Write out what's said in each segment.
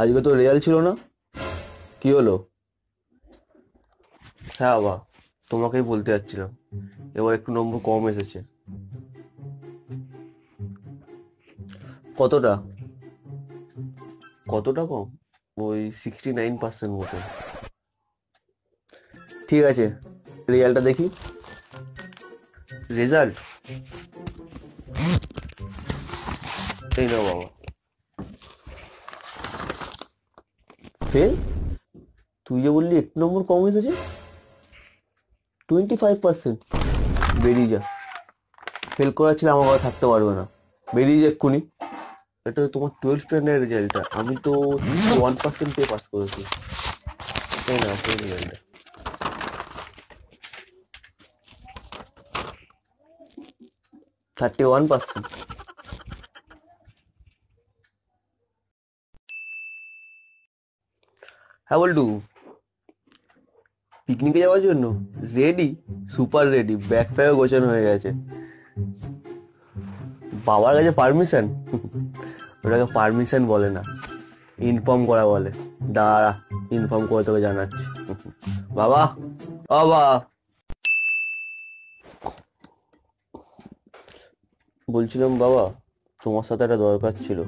আজকে তো রেজাল্ট ছিল না, কি হলো? হ্যাঁ বাবা, তোমাকেই বলতে যাচ্ছিলাম, এবার একটু নম্বর কম এসেছে। কতটা? কতটা কম? ওই 69% মতো। ঠিক আছে, রেজাল্টটা দেখি। রেজাল্ট এই নাও বাবা। ফেল? তুই যে বললি একটু নম্বর কম এসেছে, 25%! বেরিয়ে যা, ফেল করার ছিল আমার ঘরে থাকতে পারবে না, বেরিয়ে যা এক্ষুনি। এটা তো তোমার 12 স্ট্যান্ডার্ড রেজাল্টটা, আমি তো 1% পেয়ে পাস করেছি। তাই না, সেই রেজাল্টটা। 31%। হ্যাঁ বল্টু, পিকনিকে যাওয়ার জন্য রেডি, সুপার রেডি, ব্যাগ ফ্যাগও গোছানো হয়ে গেছে। বাবার কাছে পারমিশন? ওটাকে পারমিশন বলে না, ইনফর্ম করা বলে। দাঁড়া, ইনফর্ম করে তোকে জানাচ্ছি। বাবা, ও বাবা, বলছিলাম বাবা, তোমার সাথে একটা দরকার ছিল।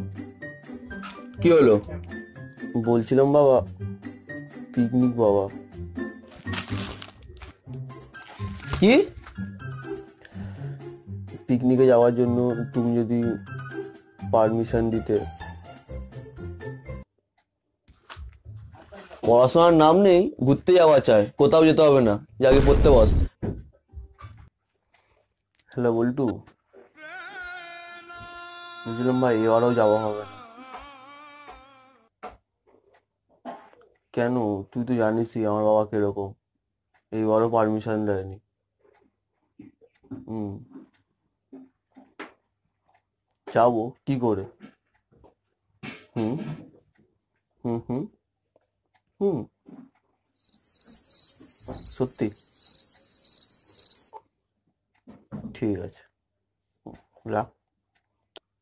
কি হলো? বলছিলাম বাবা, পিকনিক বাবা। কি? পিকনিকে যাওয়ার জন্য তুমি যদি পারমিশন দিতে। পড়াশোনার নাম নেই, ঘুরতে যাওয়া চায়, কোথাও যেতে হবে না, যাকে পড়তে বস। হ্যালো বল্টু, বুঝলাম ভাই, এবারেও যাওয়া হবে না। কেন? তুই তো জানিসই আমার বাবা কিরকম, এইবারও পারমিশন দেয়নি। হুম। যাবো কি করে? হুম হুম হুম হুম। সত্যি? ঠিক আছে, রাখ।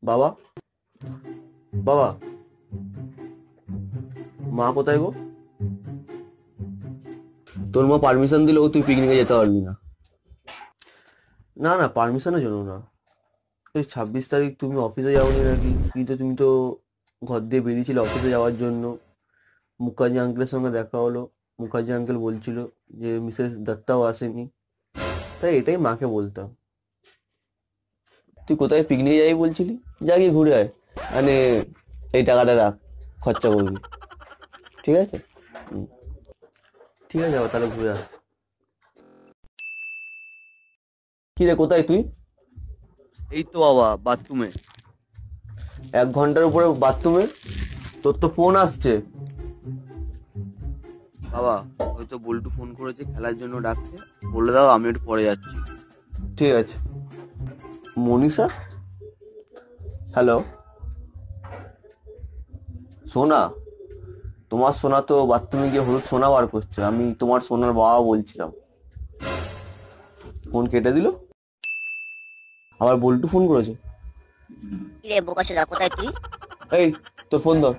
বাবা, বাবা, মা কোথায় গো? তোর মা পারমিশন দিলেও তুই পিকনিকে যেতে পারবি না। না না, পারমিশনের জন্য না। এই 26 তারিখ তুমি অফিসে যাওনি নাকি? কিন্তু তুমি তো ঘর দিয়ে বেরিয়েছিলে অফিসে যাওয়ার জন্য। মুখার্জি আঙ্কেলের সঙ্গে দেখা হলো, মুখার্জি আঙ্কেল বলছিল যে মিসেস দত্তাও আসেনি। তাই এটাই মাকে বলতাম। তুই কোথায় পিকনিকে যাই বলছিলি? যা গিয়ে ঘুরে আয়, মানে এই টাকাটা রাখ, খরচা করবি। ঠিক আছে? হুম, ঠিক আছে বাবা, তাহলে ঘুরে আস। কি রে, কোথায় তুই? এই তো বাবা, বাথরুমে। 1 ঘন্টার উপরে বাথরুমে? তোর তো ফোন আসছে। বাবা, হয়তো বল্টু ফোন করেছে, খেলার জন্য ডাকছে, বলে দাও আমি একটু পরে যাচ্ছি। ঠিক আছে। মনীষা? হ্যালো। সোনা? তোমার সোনা তো বাথরুমে গিয়ে হলুদ সোনা বার করছে, আমি তোমার সোনার বাবা বলছিলাম। ফোন কেটে দিল। আবার বল্টু ফোন করেছে। কিরে বোকাচোদা, কোথায় তুই? এই, তোর ফোন ধর।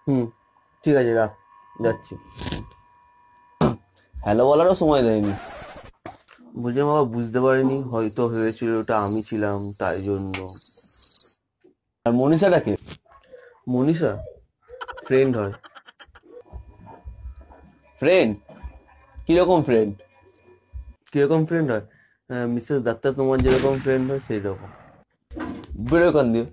হুম, ঠিক আছে, রাখ, যাচ্ছি। হ্যালো বলারও সময় দেয়নি। বলছি বাবা, বুঝতে পারিনি, হয়তো ভেবেছিল ওটা আমি ছিলাম, তাই জন্য। আর মনীষাটাকে? মনীষা ফ্রেন্ড হয়। ফ্রেন্ড? কিরকম ফ্রেন্ড? কিরকম ফ্রেন্ড হয়? মিসেস ডাক্তার তোমার যেরকম ফ্রেন্ড হয় সেই রকম। বেরো এখান দিয়ে।